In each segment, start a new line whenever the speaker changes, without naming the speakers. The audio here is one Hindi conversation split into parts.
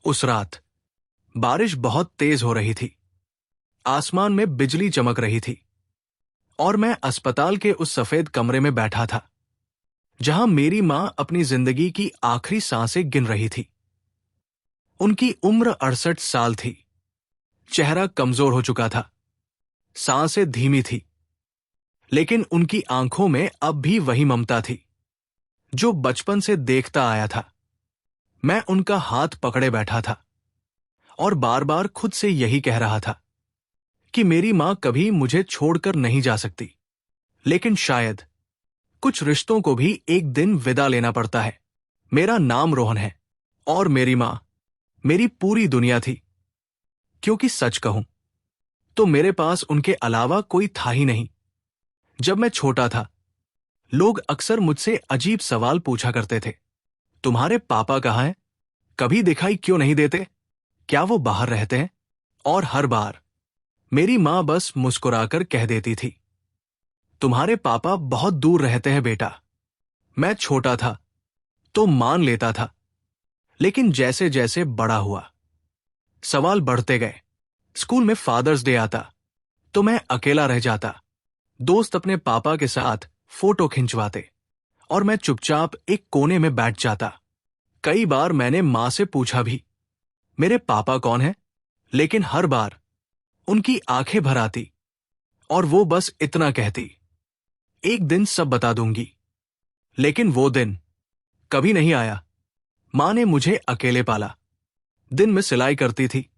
उस रात बारिश बहुत तेज हो रही थी। आसमान में बिजली चमक रही थी और मैं अस्पताल के उस सफेद कमरे में बैठा था जहां मेरी मां अपनी जिंदगी की आखिरी सांसें गिन रही थी। उनकी उम्र 68 साल थी। चेहरा कमजोर हो चुका था, सांसें धीमी थी, लेकिन उनकी आंखों में अब भी वही ममता थी जो बचपन से देखता आया था। मैं उनका हाथ पकड़े बैठा था और बार बार खुद से यही कह रहा था कि मेरी मां कभी मुझे छोड़कर नहीं जा सकती। लेकिन शायद कुछ रिश्तों को भी एक दिन विदा लेना पड़ता है। मेरा नाम रोहन है और मेरी मां मेरी पूरी दुनिया थी, क्योंकि सच कहूं तो मेरे पास उनके अलावा कोई था ही नहीं। जब मैं छोटा था, लोग अक्सर मुझसे अजीब सवाल पूछा करते थे। तुम्हारे पापा कहाँ हैं? कभी दिखाई क्यों नहीं देते? क्या वो बाहर रहते हैं? और हर बार मेरी मां बस मुस्कुराकर कह देती थी, तुम्हारे पापा बहुत दूर रहते हैं बेटा। मैं छोटा था तो मान लेता था, लेकिन जैसे जैसे बड़ा हुआ सवाल बढ़ते गए। स्कूल में फादर्स डे आता तो मैं अकेला रह जाता। दोस्त अपने पापा के साथ फोटो खिंचवाते और मैं चुपचाप एक कोने में बैठ जाता। कई बार मैंने मां से पूछा भी, मेरे पापा कौन हैं? लेकिन हर बार उनकी आंखें भर आती और वो बस इतना कहती, एक दिन सब बता दूंगी। लेकिन वो दिन कभी नहीं आया। मां ने मुझे अकेले पाला। दिन में सिलाई करती थी,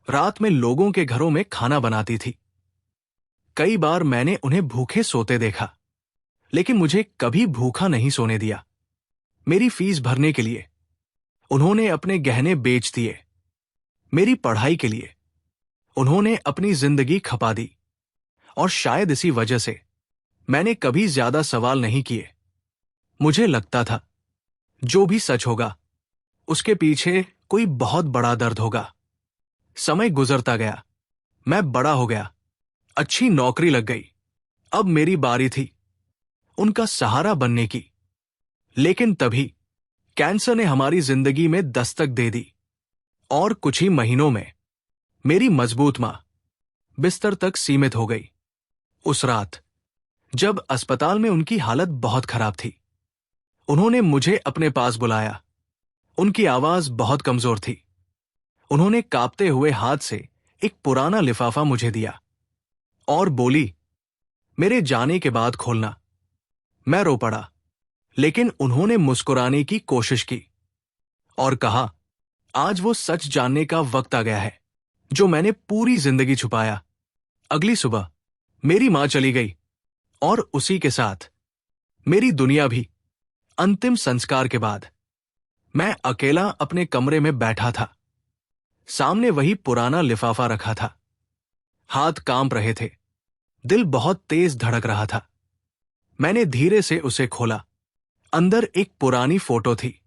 रात में लोगों के घरों में खाना बनाती थी। कई बार मैंने उन्हें भूखे सोते देखा, लेकिन मुझे कभी भूखा नहीं सोने दिया। मेरी फीस भरने के लिए उन्होंने अपने गहने बेच दिए। मेरी पढ़ाई के लिए उन्होंने अपनी जिंदगी खपा दी। और शायद इसी वजह से मैंने कभी ज्यादा सवाल नहीं किए। मुझे लगता था जो भी सच होगा उसके पीछे कोई बहुत बड़ा दर्द होगा। समय गुजरता गया, मैं बड़ा हो गया, अच्छी नौकरी लग गई। अब मेरी बारी थी उनका सहारा बनने की। लेकिन तभी कैंसर ने हमारी जिंदगी में दस्तक दे दी और कुछ ही महीनों में मेरी मजबूत मां बिस्तर तक सीमित हो गई। उस रात जब अस्पताल में उनकी हालत बहुत खराब थी, उन्होंने मुझे अपने पास बुलाया। उनकी आवाज बहुत कमजोर थी। उन्होंने कांपते हुए हाथ से एक पुराना लिफाफा मुझे दिया और बोली, मेरे जाने के बाद खोलना। मैं रो पड़ा, लेकिन उन्होंने मुस्कुराने की कोशिश की और कहा, आज वो सच जानने का वक्त आ गया है जो मैंने पूरी जिंदगी छुपाया। अगली सुबह मेरी मां चली गई और उसी के साथ मेरी दुनिया भी। अंतिम संस्कार के बाद मैं अकेला अपने कमरे में बैठा था। सामने वही पुराना लिफाफा रखा था। हाथ कांप रहे थे, दिल बहुत तेज धड़क रहा था। मैंने धीरे से उसे खोला। अंदर एक पुरानी फोटो थी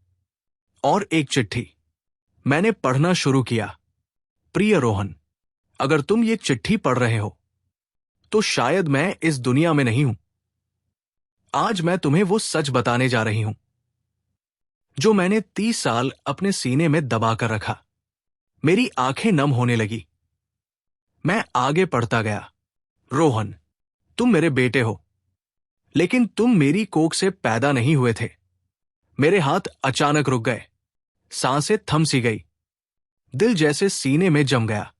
और एक चिट्ठी। मैंने पढ़ना शुरू किया। प्रिय रोहन, अगर तुम ये चिट्ठी पढ़ रहे हो तो शायद मैं इस दुनिया में नहीं हूं। आज मैं तुम्हें वो सच बताने जा रही हूं जो मैंने 30 साल अपने सीने में दबाकर रखा। मेरी आंखें नम होने लगी। मैं आगे पढ़ता गया। रोहन, तुम मेरे बेटे हो, लेकिन तुम मेरी कोख से पैदा नहीं हुए थे। मेरे हाथ अचानक रुक गए, सांसें थम सी गई, दिल जैसे सीने में जम गया।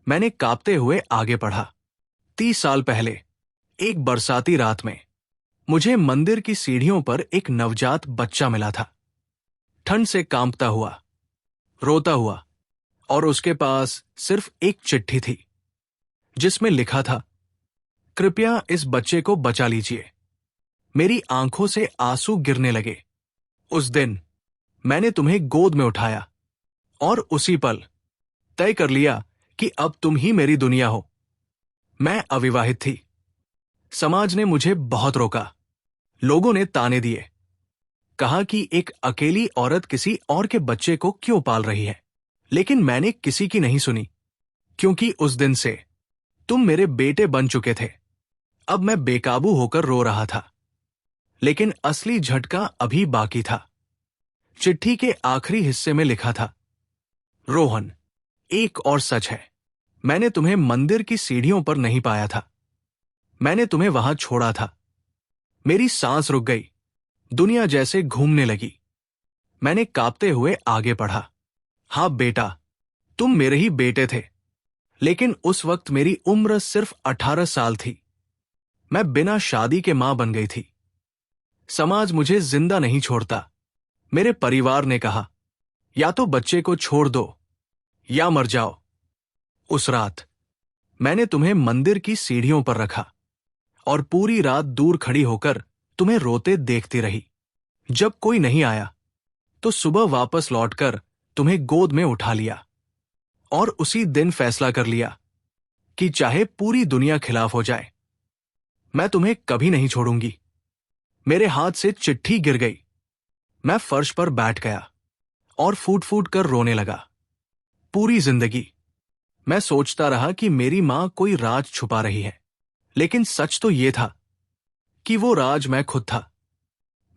मैंने कांपते हुए आगे पढ़ा। 30 साल पहले एक बरसाती रात में मुझे मंदिर की सीढ़ियों पर एक नवजात बच्चा मिला था। ठंड से कांपता हुआ, रोता हुआ, और उसके पास सिर्फ एक चिट्ठी थी जिसमें लिखा था, कृपया इस बच्चे को बचा लीजिए। मेरी आंखों से आंसू गिरने लगे। उस दिन मैंने तुम्हें गोद में उठाया और उसी पल तय कर लिया कि अब तुम ही मेरी दुनिया हो। मैं अविवाहित थी। समाज ने मुझे बहुत रोका। लोगों ने ताने दिए, कहा कि एक अकेली औरत किसी और के बच्चे को क्यों पाल रही है। लेकिन मैंने किसी की नहीं सुनी, क्योंकि उस दिन से तुम मेरे बेटे बन चुके थे। अब मैं बेकाबू होकर रो रहा था, लेकिन असली झटका अभी बाकी था। चिट्ठी के आखिरी हिस्से में लिखा था, रोहन, एक और सच है, मैंने तुम्हें मंदिर की सीढ़ियों पर नहीं पाया था। मैंने तुम्हें वहां छोड़ा था। मेरी सांस रुक गई, दुनिया जैसे घूमने लगी। मैंने कांपते हुए आगे बढ़ा। हाँ बेटा, तुम मेरे ही बेटे थे, लेकिन उस वक्त मेरी उम्र सिर्फ 18 साल थी। मैं बिना शादी के मां बन गई थी। समाज मुझे जिंदा नहीं छोड़ता। मेरे परिवार ने कहा, या तो बच्चे को छोड़ दो या मर जाओ। उस रात मैंने तुम्हें मंदिर की सीढ़ियों पर रखा और पूरी रात दूर खड़ी होकर तुम्हें रोते देखती रही। जब कोई नहीं आया तो सुबह वापस लौटकर तुम्हें गोद में उठा लिया और उसी दिन फैसला कर लिया कि चाहे पूरी दुनिया खिलाफ हो जाए, मैं तुम्हें कभी नहीं छोड़ूंगी। मेरे हाथ से चिट्ठी गिर गई। मैं फर्श पर बैठ गया और फूट फूट कर रोने लगा। पूरी जिंदगी मैं सोचता रहा कि मेरी मां कोई राज छुपा रही है, लेकिन सच तो यह था कि वो राज मैं खुद था।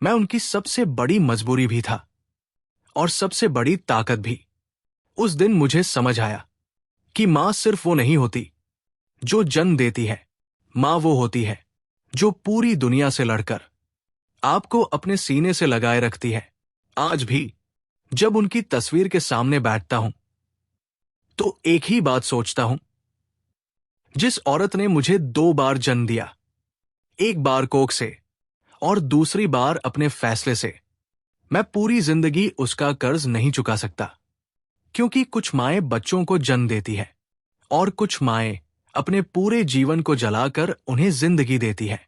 मैं उनकी सबसे बड़ी मजबूरी भी था और सबसे बड़ी ताकत भी। उस दिन मुझे समझ आया कि मां सिर्फ वो नहीं होती जो जन्म देती है। मां वो होती है जो पूरी दुनिया से लड़कर आपको अपने सीने से लगाए रखती है। आज भी जब उनकी तस्वीर के सामने बैठता हूं तो एक ही बात सोचता हूं, जिस औरत ने मुझे 2 बार जन्म दिया, एक बार कोख से और दूसरी बार अपने फैसले से, मैं पूरी जिंदगी उसका कर्ज नहीं चुका सकता। क्योंकि कुछ माएं बच्चों को जन्म देती है और कुछ माएं अपने पूरे जीवन को जलाकर उन्हें जिंदगी देती है।